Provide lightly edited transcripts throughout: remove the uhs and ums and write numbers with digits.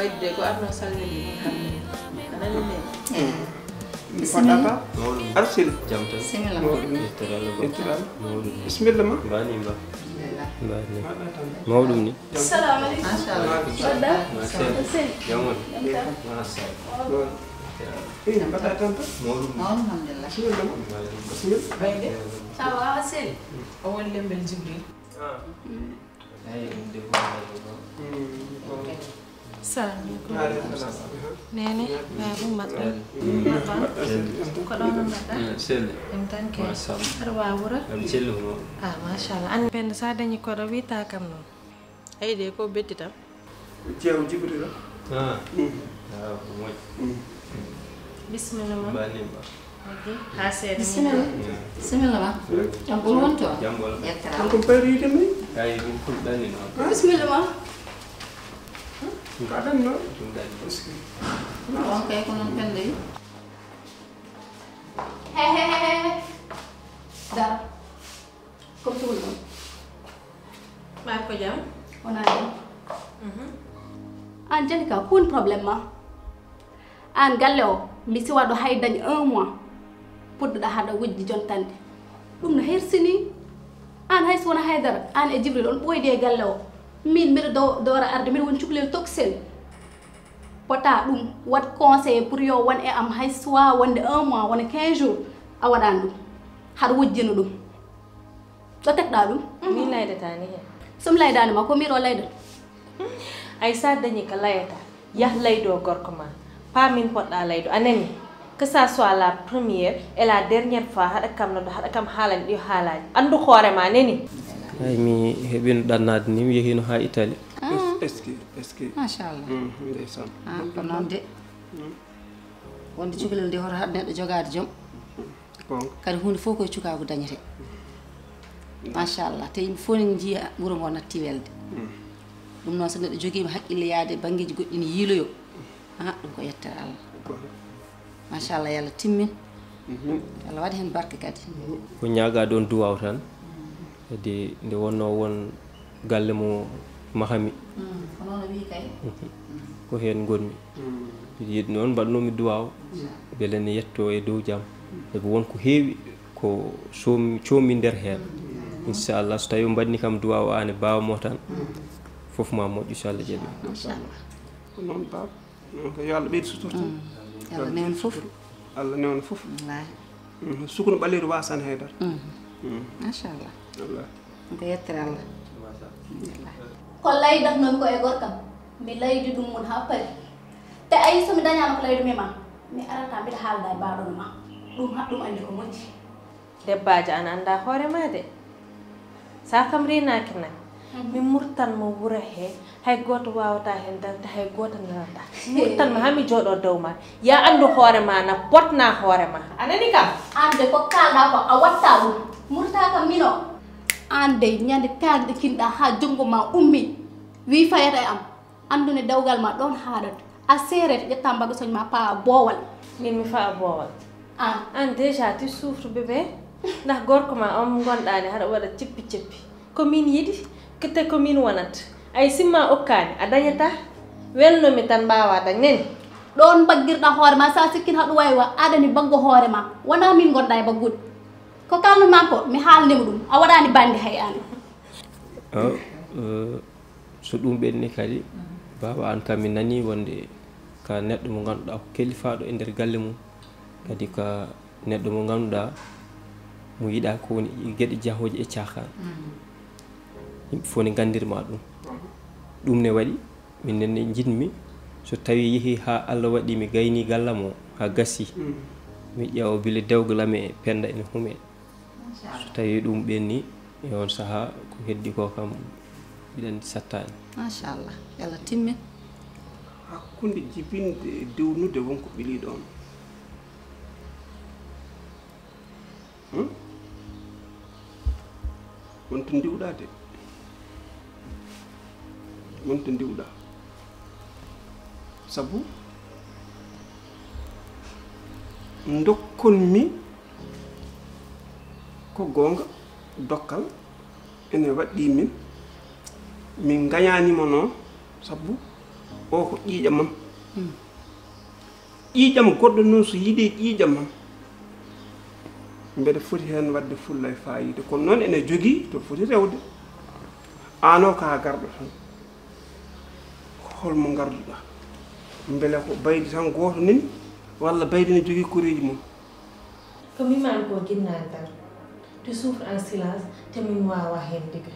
bayde ko arno salmini hamne anani ne bismillah arsil jamta bismillah bismillah ma bani ba mawdum ni assalamu alaykum mashallah jamon bata tanta alhamdulillah bismillah bayde sawa asil o won lembel jibril ay inde ko salaamaaleykum nene babu matla ko don mata selle en tan ke arwa wura am cellu mo mashallah an ben sa dañi ko do wita kam non ay de ko bettitam jeew jibril bismillah bani ba bismillah ma jambol wonto jambol yattara ko pari demi ay dum ful dani no bismillah ma adam no dum dani okay ko non pende da ko tul ma ko jam ona Angelica kun problem ma an galle o mi si wado hay dañ 1 mois podda hada wujji jontande dum no hersini an hay sona haydara an e jibril on boyde galle o min mi dora arde mi won cuklel toksel pota dum wat conseil pour yo won e am hay soa wonde 1 mois wona 15 jours a wadan dum har wujjino dum do tekda dum min layda tani he sum laydani ma ko miro layda ay sa dañi ka layata yah laydo gorko ma pas min podda laydo anani que ça soit la première et la dernière fois hada kam no hada kam halan di halaji andu xore ma neni ay mi hebin dannade ni mi yehino ha Italie est-ce que machallah ndeysan ko non de wonde cukalel de hoto had neddo jogade jom bon kadi hunde fo ko cukago dañete machallah te yimbe fo ni jiya wuro ngo natti welde dum non so neddo jogima hakkille yaade bangeji goddini yiloyo dum ko yettere Allah machallah yalla timmin yalla wadi hen barke kadi ko nyaaga don duwaw tan edi nde wonno won galle mo mahami ko non wi kay ko hen gonmi yid non badno mi duwaw bele ne yetto e dow jam e won ko heewi ko coomi nder hen inshallah so tawi badni kam duwaw ane baaw mo tan fof ma mo inshallah jebi machallah non bab ko yalla beedi suturta yalla newn fof Allah newn fof wallahi sukunu baliru wasan haydar machallah Allah ko yettere Allah ko laydat non ko e gorkam mi laydi dum mun ha pari te ay so mi dañama ko laydi mi ma mi arata mi haalda baado ma dum haddum andi ko moji debbaji an anda hore ma de sa kam rinaki nak mi murtan mo wura he hay goto wawata hen dalta hay goto nalata murtan ma hami jodo dow ma ya andu hore ma na potna hore ma anani kam ande ko kalda ko a watta dum murta kam mino ande nyande kalde kinda ha jongo ma ummi wi fayata am andune dawgal ma don haadat a seret jetta mbaga soñ ma pa bowal min mi fa bowal an déjà tu souffres bébé ndax gorko ma am gondani hada wada cippi ko min yidi kete ko min wonat ay simma okkani a dañata welno mi tan bawa dañ neni don baggirda hoore ma sa sikkin hadu waywa adani baggo hoore ma wana min gonda e baggude ko kalno ma ko mi haalnimo dum a wadani bandi hay an so dum benni kadi baba an kam mi nani wonde ka neddo mo ganduda ko kelifaado e der galle mum kadi ka neddo mo ganduda mo yida ko woni gede jahoje e tiakan yimbe fo ni gandirma dum ne wadi min nenne jinmi so tawi yehi ha Allah wadi mi gayni gallamo ha gassi mi ƴeewo bile dewgalame penda ene hume so tawi dum benni yon saha ko heddi ko kam bidan sattani machallah yalla timmi hakkunde jibinde dewnude wonko bili don wonto ndiwda de wonto ndiwda sabu dokkolmi ko gonga dokkal ene waddi min gañanimo non sabu o ko ƴiiƴam mam ƴiiƴam goɗɗo noon so yiɗi ƴiiƴam mam mbeɗa foti heen wadde fulla e fayida kono noon ene jogii to foti rewde aan o ka garɗo tan holmo ngarduɗa mbele ko baydi tan gooto nani walla baydi ne jogii koreeji mum ko mimani ko ginnaani tan tu souffres en silence te min wawa hen diga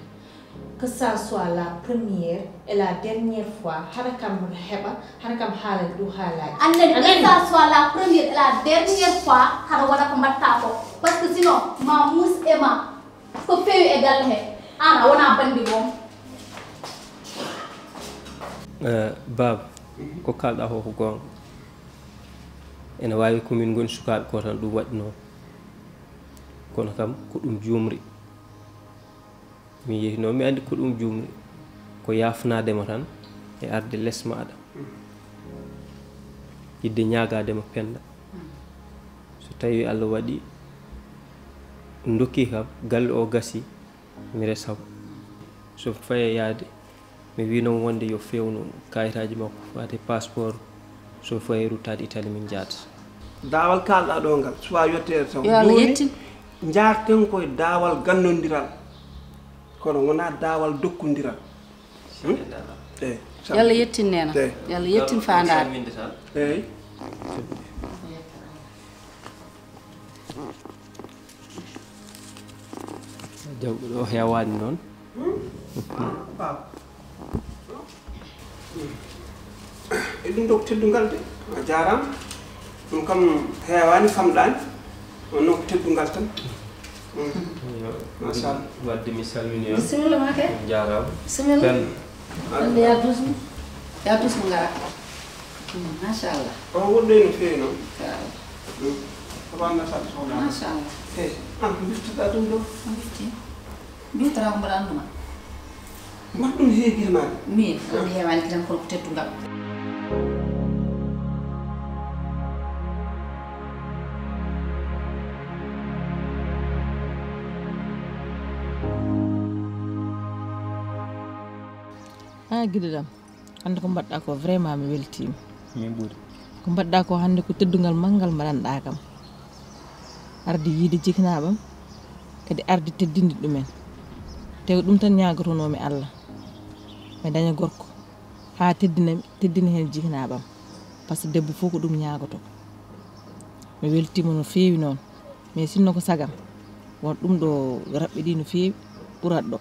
que ça soit la première et la dernière fois hara kam heɓa hara kam haalade ɗum haalaji annani que ça soit la première et la dernière fois haɗa waɗa ko mbatta ko par ce que sinon ma mus e ma ko feewi e galle he an a wona bandi moom baba ko kalɗa ko gonga ene wawi komin goni sukaɓe ko tan ɗum waɗi noon kono kam ko ɗum jumri mi yehi noon mi andi ko ɗum jumri ko yafnadema tan e arde less maɗa yidde ñagadema penda so tawi Allah waɗi dokki kam galle o gasi mi resamo so faye yaade mi wi noon wonde yo fewno kayitaji makko fate passeport so faye ruttade Italie min jaata daawal kalɗa ɗo ngal suwa yettede taw yo Allah yetti jaarten koye daawal gannodiral kono wona daawal dokkodiral eyi yo Allah yettin nena yo Allah yettin fandade eyi jawɓe ɗo hewani noon e ɗum ɗo ko teddungal de a jarama ɗum kam heewani famɗani on noon ko teddungal tan machallah wadde mi salmini on bisimilla ma ke jarama bisimilla pen ande ya dusmo ngara machallah o woɗɗoy no feewi noon machallah machallah eyi an ko biftoɗa ɗum ɗo mbitara ko mbaɗa anduma mbaɗ ɗum heewi hemade min an hewani kitan kono ko teddungal giɗiɗam hande ko mbaɗɗa ko vraiment mi weltima min ɓuuri ko mbaɗɗa ko hande ko teddungal manggal mbaɗanɗa kam arde yiide jiknaɓam kadi arde teddinde ɗumen te ɗum tan ñagotonomi Allah mi daña gorko ha teddina hen jiknaɓam par ce que debbo fof ko ɗum ñagoto mi weltima no fewi noon mais sinno ko sagam won ɗum ɗo raɓɓiɗi no fewi ɓurat ɗo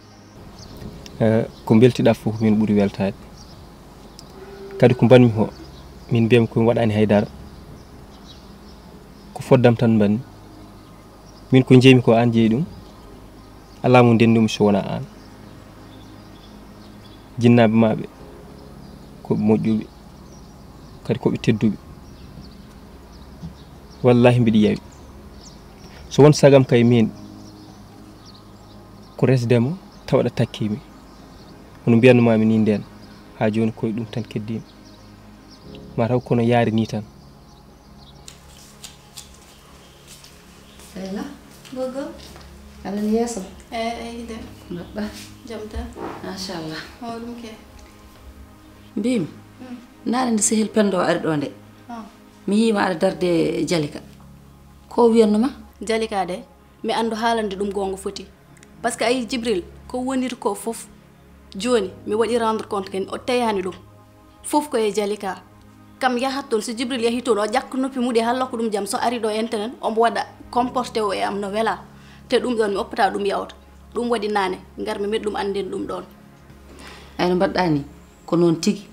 ko beltiɗa fof min ɓuuri weltade kadi ko mbanmi ko min mbiyami komi waɗani haydara ko foddam tan mbanmi min ko jeeymi ko an jeeyi ɗum ala mo ndendumi so wona an jinnaɓe maɓe koɓe moƴƴuɓe kadi koɓe tedduɓe wallahi mbiɗa yawi so won sagam kay min ko resdemo tawaɗa takkimi hono mbiyannumami ni nden ha joni koye ɗum tan keddimi mataw kono yaari ni tan Layla gogo alan yeeso eyi de mbaɗɗa jam tan machallah hoɗum ke mbimi naɗe nde sehil pendo o ari ɗo nde mi yima aɗa darde Jalika ko wiyannoma Jalika de mi andu haalande ɗum gonga foti par ce que ayi Jibril ko woniri ko fof joni mi waɗi rendre compte ken o teyani ɗum fof koye Jalika kam yahat toon so Jibril yahi toon o ƴakka noppi muɗi halla ko ɗum jaam so ari ɗo entenen omo waɗa comporté o e am no wela te ɗum ɗon mi oppata ɗum yawta ɗum waɗi nane garmi miɗa ɗum andin ɗum ɗon ay no mbaɗɗa ni ko noon tigui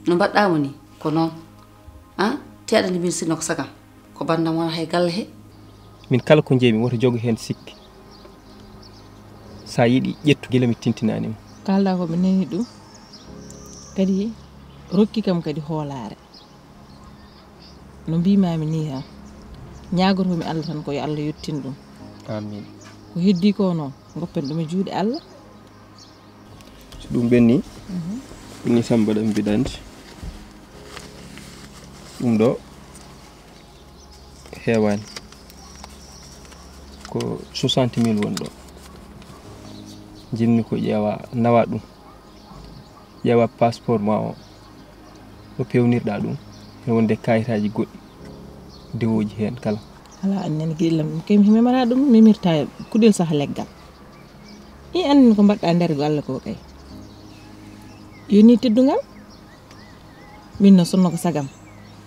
no mbaɗɗamo ni ko noon teɗani min sinno ko sagam ko bandam wona hay galle he min kala ko jeeymi woto jogo hen sikki sa yiiɗi ƴettu guila mi tintinanima kalɗa ko ɓe nani ɗum kadi rokki kam kadi hoolare no mbimami ni tan ñagotomi Allah tan ko yo Allah yettin ɗum amin ko heddi ko noon goppen ɗum e juuɗe Allah so ɗum ɓenni ɗum ni tan mbaɗami mbiɗandi ɗum ɗo heewani ko 60.000 woni ɗo jinmi ko ƴeewa nawa ɗum ƴeewa passeport ma o no pewnirɗa ɗum e wonde kayitaji goɗɗi dewoji hen kala ala annen gillam kay mi memara ɗum mimirta kuɗel saha leggal i annen ko mbaɗɗa nder golle ko kay yoni teddungal min no sonno ko sagam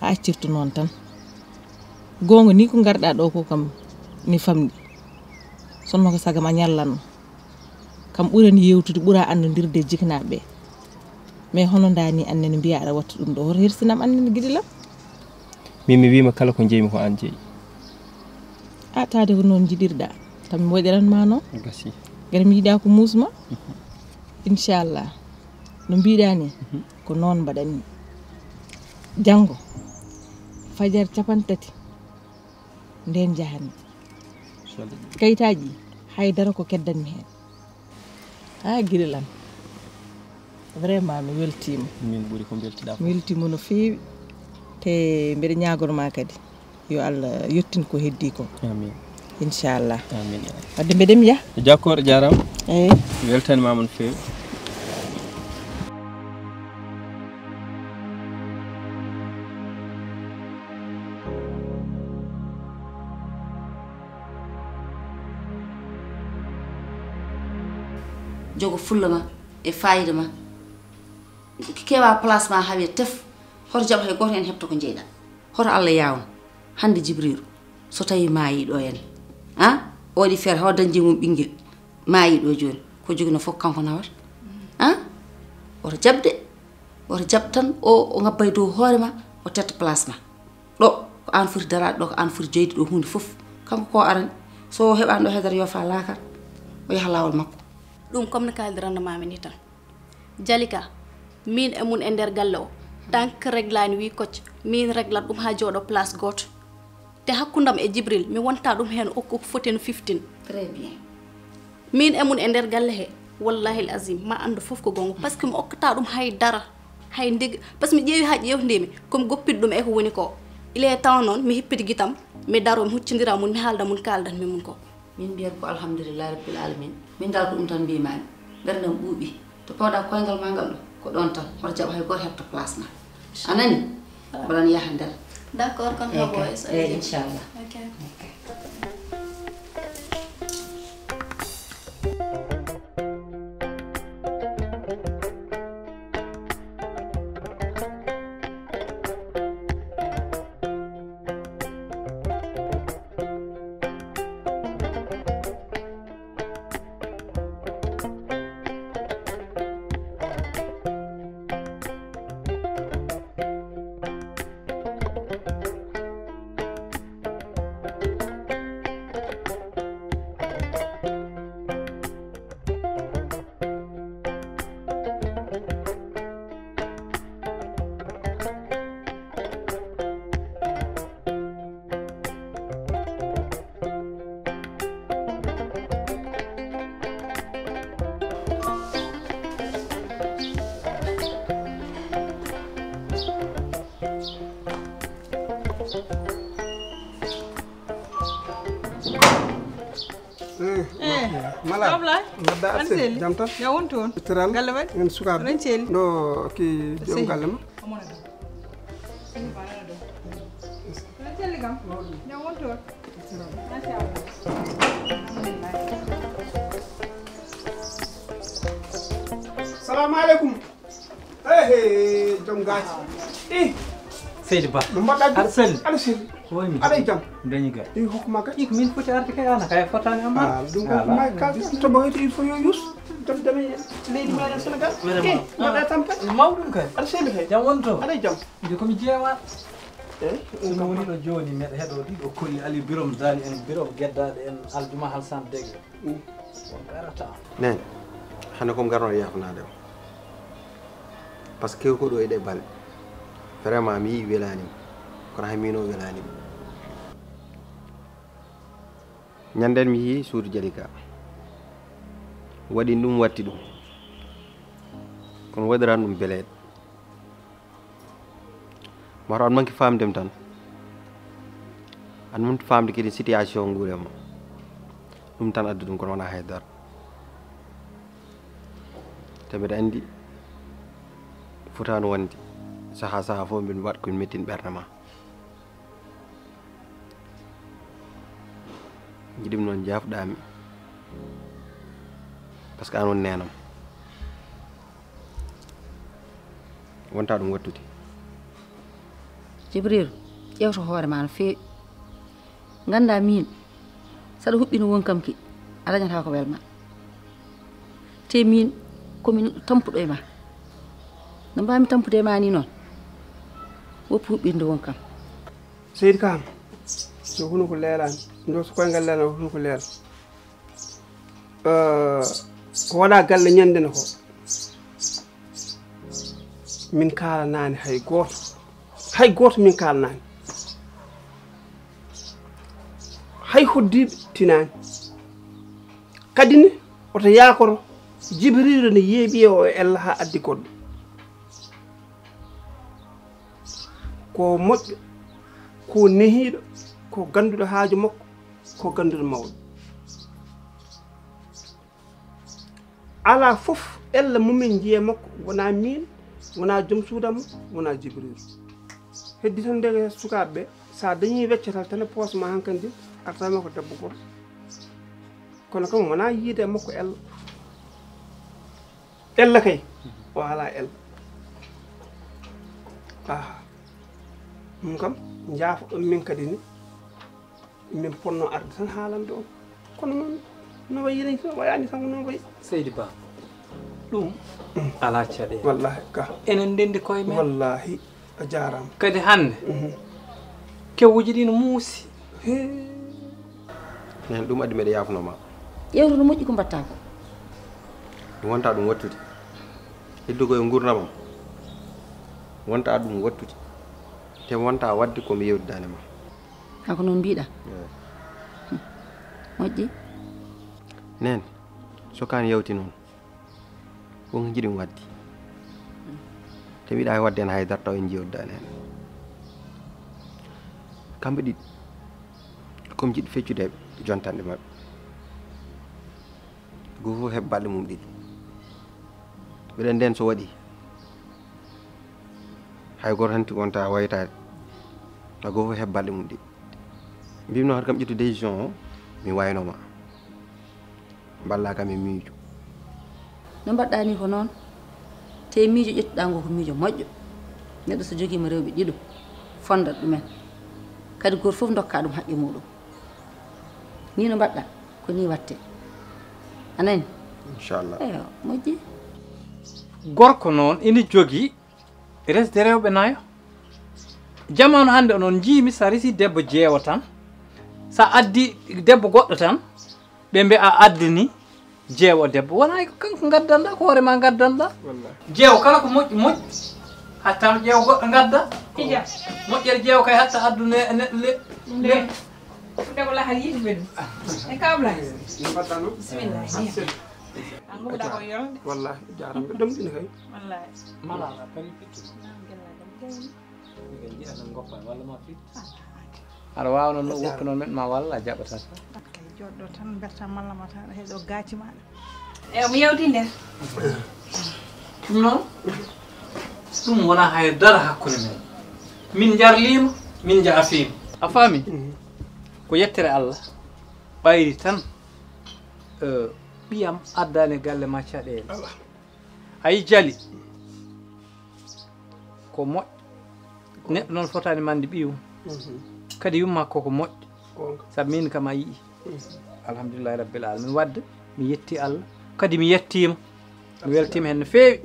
a accirtu noon tan gonga ni ko garɗa ɗo ko kam ni famɗi sonno ko sagam a ñallanno kam ɓurani yewtude ɓura andodirde jiknaɓe mais hono dani annene mbiya aɗa watta ɗum ɗo hoto hirsinam annene guiɗilam min mi wima kala ko jeeymi ko an jeeyi a tade ko noon jiɗirɗa tan mi waɗiranma noon gasi gara mi yiiɗa ko musma inchallah no mbiɗa ni ko noon mbaɗanni janggo fajar 3 nden jahanmi kayitaji haydara ko keddanmi hen ha guiɗilam vraiment mi weltima min ɓuuri ko beltiɗa mi weltima no feewi te mbiɗa ñagorma kadi yo Allah yettin ko heddi ko amin inchallah amin wadde mbeɗem yaha jakkoɗo jarama eyi weltanimama no feewi jogo fulla ma e fayida ma kewa place ma hawe tef hoto jaɓa hay goto en heɓta ko jeyɗa hoto Allah yawno hande Jibrilu so tawi maayi ɗo en o waɗi feere hawa dañde mum ɓinguel maayi ɗo joni ko jogino fof kanko nawata oto jabde oto jab tan o ngabbay dow hoorema o tetta place ma ɗo ko an foti darade ɗo ko an foti joyde ɗo hunde fof kanko ko arani so heɓani ɗo heedata yo fa laakar o yaha lawol makko ɗum comme no kaldirandemami ni tan Jalika min e mun e nder galle o tant que réglani wi kocc min réglat ɗum ha jooɗo place goto te hakkundam e Jibril mi wonta ɗum hen okko foti no 15 très bien min e mun e nder galle he wallahi l azim ma andu fof ko gonga par ce que mi okkata ɗum hay dara hay ndeg par ce que mi ƴeewi ha ƴewtindemi komi goppide ɗum e ko woni ko il est temps noon mi hippiti guitam mi daro mi huccidira mun mi haalda mun kaldanmi mun ko min mbiyata ko alhamdulillah rabbil alamin min dal ko ɗum tan mbimami ɓerdam ɓuuɓi to pawɗa koyngal ma ngal ɗo ko ɗon tan hoto jaɓa hay goto heɓta place ma anani mbaɗan yaha nder d' accord kon eyi inchallah mala Ablaye madda arse jam tan ya wonto on teral galle waɗi en sukaɓe ren ceeli ɗo ki joom galle ma ren ceeli kam ya wonto on salamu aleykum joom gaati Seydi Ba no mbaɗɗa aɗa selli aɗa selli woymi aɗa e jaam dañi gay i hokkuma kadi ik min foti arde kay ana kay fotani am ɗum ko ma kalta to boyti il faut yo yus dame leydi meɗen Sénégal mbaɗɗa tampere mawɗum kay aɗa selli kay jam wonto aɗa e jaam nde komi jeewa eyi ɗum woni ɗo joni meɗa heɗo ɗiɗo kolli ali birom dani en birom gueddade en aljuma halsan degle on ɓerata nen hande komi garnoɗo yafanade o par ce que ko ɗo e ɗe balɗe vraiment mi yii welanima kono hay min o welanima ñanden mi yii suudu Jalika waɗi ɗum watti ɗum kono waɗiran ɗum beleɗe maro an manki famdem tan an munti famde kadi situation guurema ɗum tan addi ɗum kono wona haydara te mbiɗa andi fotano wonde saha fof min wat komin mettin ɓerde ma jiɗimi noon jafɗami par ce que an woni nenam wonta ɗum wattude Jibril ƴewto hoore ma no feewi ganda min saɗa huɓɓino wonkam ki a dañata ko welma te min komin tampuɗo e ma no mbami tampude e ma ni noon woppi huɓɓinde wonkam seydi kam so huno ko leelani ndo so koyngal leelani huno ko leela ko waɗa galle ñandene ko min kalanani hay goto min kalanani hay hoddiɓe tinani kadi ne oto yakoro Jibril ne yeeɓi o ella ha addi goɗɗo ko moƴƴo ko nehiɗo ko ganduɗo haaju makko ko ganduɗo mawɗo ala fof ella mumin jiye makko wona min wona joom suudam wona Jibril heddi tan ndege sukaɓeɓe sa dañi weccatal tan e poos ma hankandi artama ko debbo goto kono kam wona yiide makko ella kay o ala ella ɗum kam jaafo ɗon min kadi ni min ponno arde tan haalande on kono noon no wayini tan wayani tan noon wayi Seydi Ba ɗum ala caɗele wallahi ka enen ndendi koye men wallahi a jarama kadi hande kewuji ɗi no muusi nen ɗum addi mbeɗa yafnoma ƴewto no moƴƴi ko mbatta ko ɗum wonta ɗum wattude heddugo e gurdamam wonta ɗum wattude te wonta wadde komi yewdidani ma hako noon mbiɗa moƴƴi nen sokani yewti noon won jiɗimi wadde te mbiɗa e wadde hen haydara taw en jewdidani hen kamɓe ɗiɗi komi jiɗi feccude jontanɗe mabɓe go fof heɓ balɗe mum ɗiɗi mbiɗen nden so waɗi hay goto hanti wonta waytade ha go fof heɓ balɗe mum ɗiɗi mbimno hata kam ƴettu décision o mi waynoma balla kam e miijo no mbaɗɗa ni ko noon te miijo ƴettuɗa ngo ko miijo moƴƴo neɗɗo so joguima rewɓe ɗiɗo fondat ɗumen kadi goto fof dokka ɗum haqqe muɗum ni no mbaɗɗa ko ni watte anani inchallah eyo moƴƴi gorko noon ina jogui resde rewɓe nayo jamanu hande onon jiimi sa resi debbo jeewa tan sa addi debbo goɗɗo tan ɓe mbi a addini jeewo debbo wona ko kanko gaddanɗa ko hoorema gaddanɗa jeewo kala ko moƴƴi moƴƴi hatta ƴeewo goɗɗo gadda ija moƴƴere jeewo kay hatta addune le debbo lahal yiɗi ɓenni e kabla no mbaɗɗa noon bisimilla an gomuɗa ko yolde wallahi jarama ɓe ɗomɗina kay wallahi malala pani fittu aɗa wawno no woppi noon men ma walla a jaɓata kay joɗɗo tan berta mallama tan aɗa heeɗo gaati maɗa eyo mi yewti nder ɗum noon ɗum wona haydara hakkude men min jarlima min jaafima a faami ko yettere Allah ɓayri tan ɓiyam addani galle ma caɗele ayi jali ko moƴƴo neɗɗo noon fotani mande ɓiyum kadi yumma koko moƴƴo saabu min kam a yii alhamdulillahi rabbil alamin wadde mi yetti Allah kadi mi yettima mi weltima hen no feewi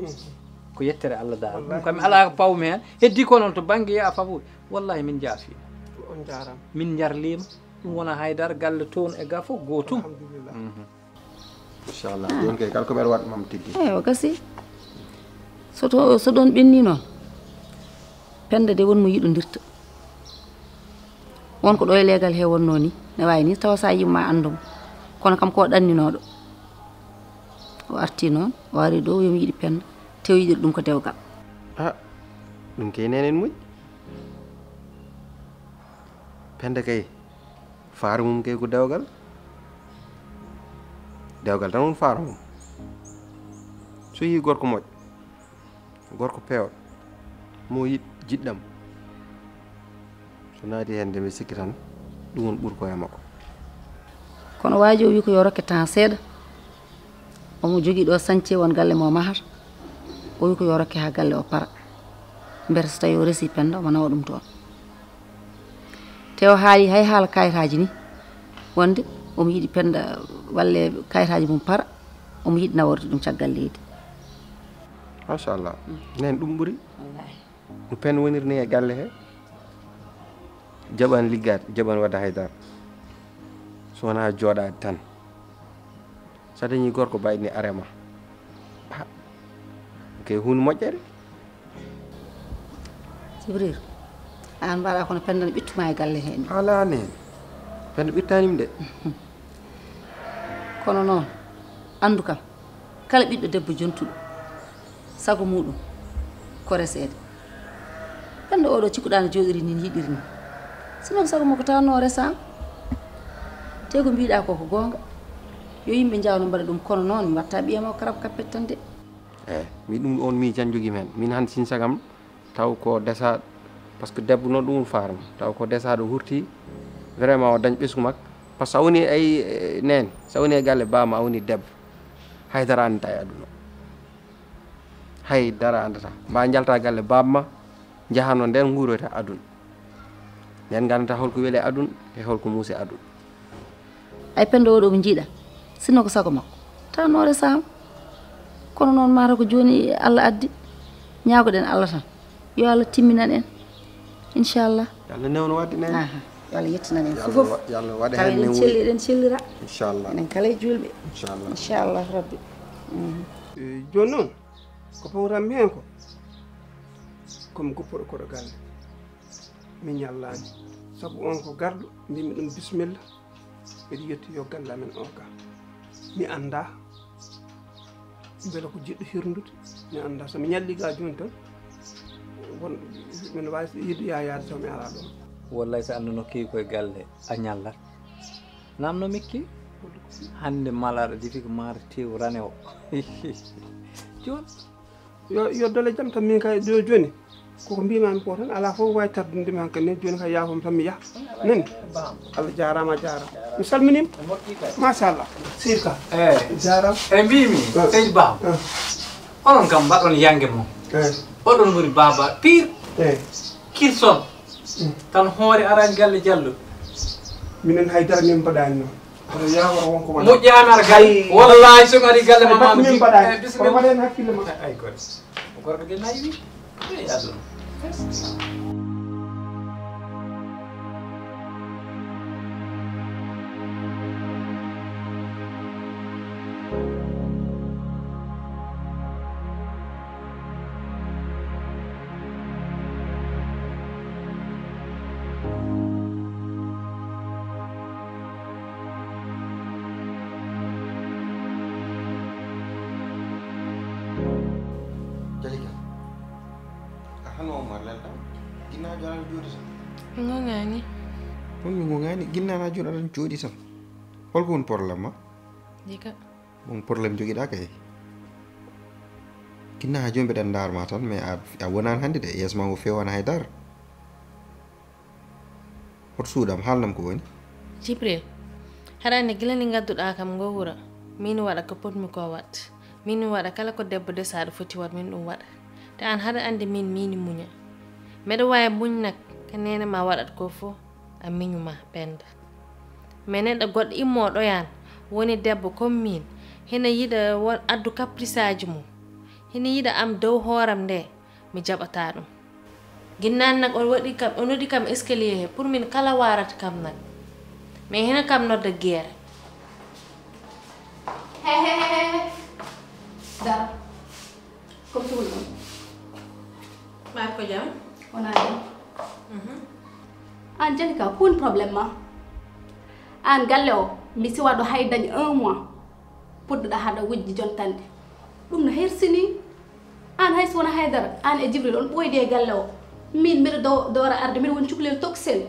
ko yettere Allah dal ɗum kam mi ala ko pawmi hen heddi ko noon to banggue ya fabude wallahi min jaafima on jarama min jarlima ɗum wona haydara galle toon e ga fof gotum inchallah joni kay kala ko mbeɗa waɗa mami tigui eyo gasi so ɗon ɓenni noon penda de wonmo yiɗodirta wonko ɗo e leegal he wonno ni ne wawi ni tawa sa yimma andumo kono kam ko ɗanninoɗo o arti noon o ari ɗo yomi yiɗi penda tew yiɗiri ɗum ko dewgal ɗum kay nenen moƴƴi penda kay faaro mum kay ko dewgal tan won faaro mum so yi gorko moƴƴo gorko pewɗo mo jiɗɗam so naati hende mi sikki tan ɗum won ɓuri ko e makko kono waaji o wi ko yo rokke temps seeɗa omo jogii ɗo sañce won galle mo mahata o wi ko yo rokke ha galle o para mbete so tawi o resi Penda omo nawa ɗum toon te o haali hay haala kayitaji ni wonde omo yiɗi Penda walle kayitaji mum para omo yiɗi naworde ɗum caggal leydi machallah nen ɗum ɓuri no Penda wonirni e galle he jaɓan liggade jaɓan wadde haydara so wona jooɗade tan sa dañi gorko bayni arema kay hunde moƴƴere Jibril an mbaɗa kono Penda no ɓittuma e galle he ni ala nen Penda ɓittanimi de kono noon andu kam kala ɓiɗɗo debbo jontuɗo sago muɗum ko resede Penda oɗo cikkuɗa no jooɗiri ni yiɗiri ni sinon sago makko tawanno resama te ko mbiɗa koko gonga yo yimɓe jawno mbaɗa ɗum kono noon mi watta ɓiyama o karab kappet tan de mi ɗum on mi jan jogui men min hande sin sagam taw ko desa par ce que debbo noon ɗum farma taw ko desaɗo hurti vraiment o dañ ɓesgu makko par ce que sa woni ay nene sa woni e galle bama a woni debbo haydara andata e aduna haydara andata mba jalta galle babma jahano nden guuroyta aduna nden gandata holko weeli aduna e holko muusi aduna ay Penda oɗo mo jiiɗa sinno ko sago makko tawanno resama kono noon mata ko joni Allah addi ñaagoɗen Allah tan yo Allah timminan en inchallah yalla newno wadde nen yo Allah yettinan en fof yalla waɗa taw hen eɗen celli eɗen cellira inchallah enen kala e julɓe inchallah inchallah rabbi joni noon ko pawtanmi hen ko komi guppuɗo koɗo galle min ñallani saabu on ko garɗo mbimi ɗum bisimilla mbiɗa yetti yo galle amen o ga mi anda beele ko jiɗɗo hirdude mi anda somi ñalli ga joni tan won min wawi yiɗi yaade taw mi ala ɗon wallay so anduno kewi koye galle a ñallat namno mikki hande malaɗo defi ko maaro tew rane o joni yo dole jaam tan min kay do joni koko mbimami ko tan ala fof wawi tardudemi hanke ne joni kay yaafam tan mi yaha nani Allah jarama jarama mi salminima machallah sirka jarama e mbimi seydi Ba onon kam mbaɗon yangue moom oɗon woni baba pire kirson tan hoore arani galle jallo minen haydara min mbaɗani noon oto yaworo wonko waɗa moƴƴani ara galle wallahi somi ari galle ma mama min mbaɗani kono waɗen hakkille ma ay koy gorko ge nayi wi e aduna ngongani on mi gongani ginnana joni aɗan jooɗi tan holko woni probléme ma dika won probléme joguiɗa kay ginna ha joni mbiɗen darma tan mais a wonani hannde de yeeso ma ko fewani haydara hoto suuɗam haalnam ko woni Jibril harande gila ni gadduɗa kam ngo wura min waɗa ko potmi ko wat min waɗa kala ko debbo desaɗo foti wat min ɗum waɗa te an haɗa andi min mini muña mbeɗa wawi muñ nak ka nene ma waɗat ko fof a miñuma Penda mais neɗɗo goɗɗo immoɗoyan woni debbo comme min hina yiɗa addu caprice aji mum hina yiɗa am dow hooram nde mi jaɓata ɗum ginnani nak on waɗi kam escalier he pour min kala warata kam nak mais hina kam nodda guerre dara comme tout le monde ɓa ko jam wona jam an jani ka ko woni probléme ma an galle o mi siwaɗo hay dañi 1 mois podduɗa haɗa wujji jontande ɗum no hersini an hay so wona haydara an e Jibril on ɓoyde e galle o min mbiɗa dowra arde mbiɗa woni cukalel toksel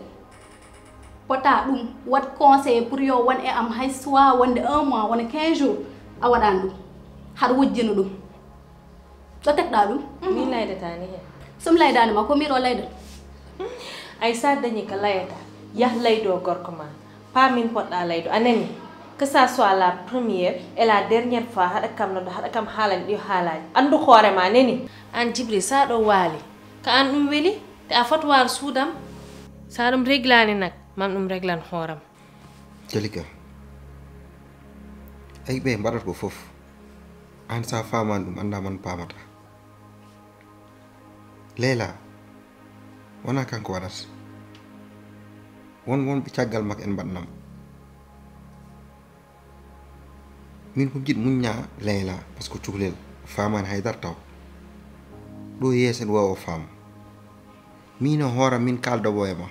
pota ɗum wat conseil pour yo won e am hay soa wonde 1 mois wona 15 jours a waɗani ɗum haɗa wujjino ɗum ɗo tekɗa ɗum min laydetani hen sum laydani ma ko miro laydo ay sa dañi ka layata yah laydo gorko ma pas min podda laydo anani que ça soit la première et la dernière fois hada kam haalan di haalaji andu hoore ma neni an Jibril sa do wali ka an dum weli te a fot war suudam sa dum reglani nak mam dum reglan hooram Jalika ay be mbarat ko fof an sa faman dum anda man pamata Leila wana kanko wadat won bi tiagal mak en badnam min ko jid munya Leila parce que cuklel faman haydar taw do yesen wawo fam min hoora min kaldo boyema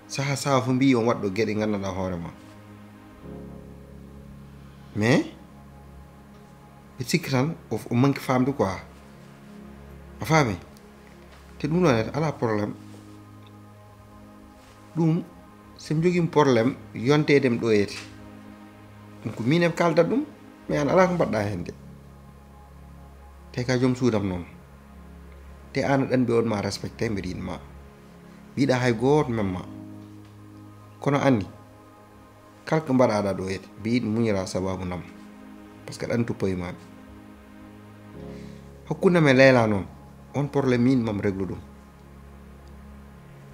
saha saha fu mbi on waddo gede ngannada hoore ma mais be sikran of o manki famdu quoi a fami te dum non ala problème dum sem jogim problème yonte dem do yeti ko minem kalda dum mais an ala ko badda hende te ka jom suudam non te an dan be on ma respecté mbedin ma bida hay goot memma kono anni kalko mbaɗaɗa ɗo yete biɗ muñira sababu nam parce que ɗan tuppoye maɓe hakkundame Leila noon on probléme min mam réglu ɗum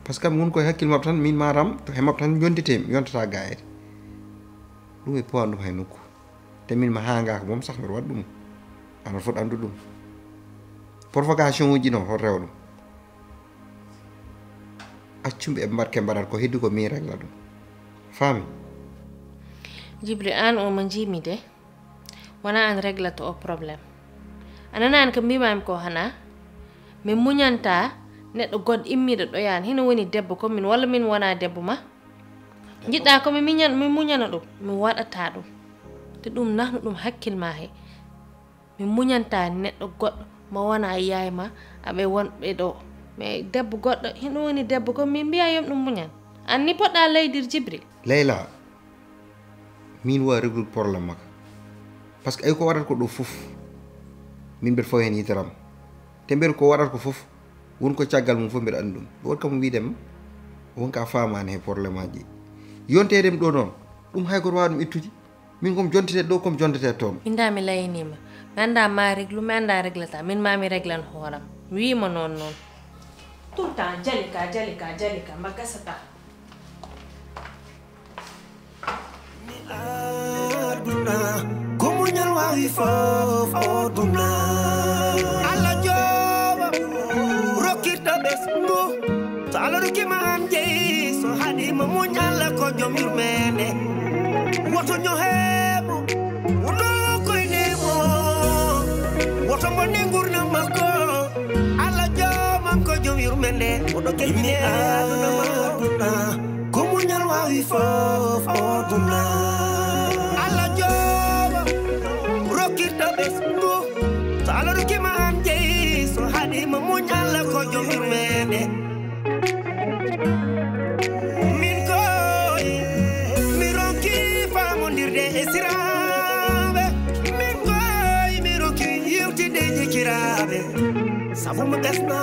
parce que mun koye hakkille mabɓe tan min maram to he mabɓe tan jontitemi yontata gayede ɗum e powan ɗum hay nokku te min ma hangaka moom sax mbiɗa waɗa ɗum ana foti andu ɗum provocation uji noon hot rewa ɗum accumɓe e mbarke mbaɗat ko heddi ko min régla ɗum fami Jibril an o mo jimi de wona an réglata o probléme ananani ko mbimami ko hana min muñanta neɗɗo goɗɗo immiɗo ɗoyani hino woni debbo ko min walla min wona debbo ma jiɗɗa ko mi muñana ɗum mi waɗata ɗum te ɗum nahnu ɗum hakkille ma he min muñanta neɗɗo goɗɗo mo wona yaye ma aɓe wonɓe ɗo mais debbo goɗɗo hino woni debbo ko min mbiya yom ɗum muñan an ni poɗɗa leydir Jibril Leila min wa réglude probléme makka parce que ay ko waɗata ko ɗo fof min mbeɗa faw hen yiteram te mbeɗa ko waɗata ko fof wonko caggal mum fof mbeɗa andi ɗum won kam wiidem wonka famani he probléme aji yontedem ɗo noon ɗum hay goto wawa ɗum ittude min kom jontete ɗo kom jontete toon min da mi layanima mi anda ma réglu mi anda réglata min ma mi réglan hooram mi wima noon noon tout le temps jalika mba gasata aduna como nyal wawi fof oduna alla joba rokirta besgo to alla roki man jeyi so hadi mo munyal ko jomir mene woto nyo hebo woto koy nemo woto mo ningurna mako alla joba ko jomir mene woto kemine aduna como nyal wawi fof oduna alla joba rokirta besgo to alla roki man jeyi so hadi mo munyal ko jomir mene min koy mi roki famondirde e sirabe min koy mi roki yewtide jikirabe sabu mo desna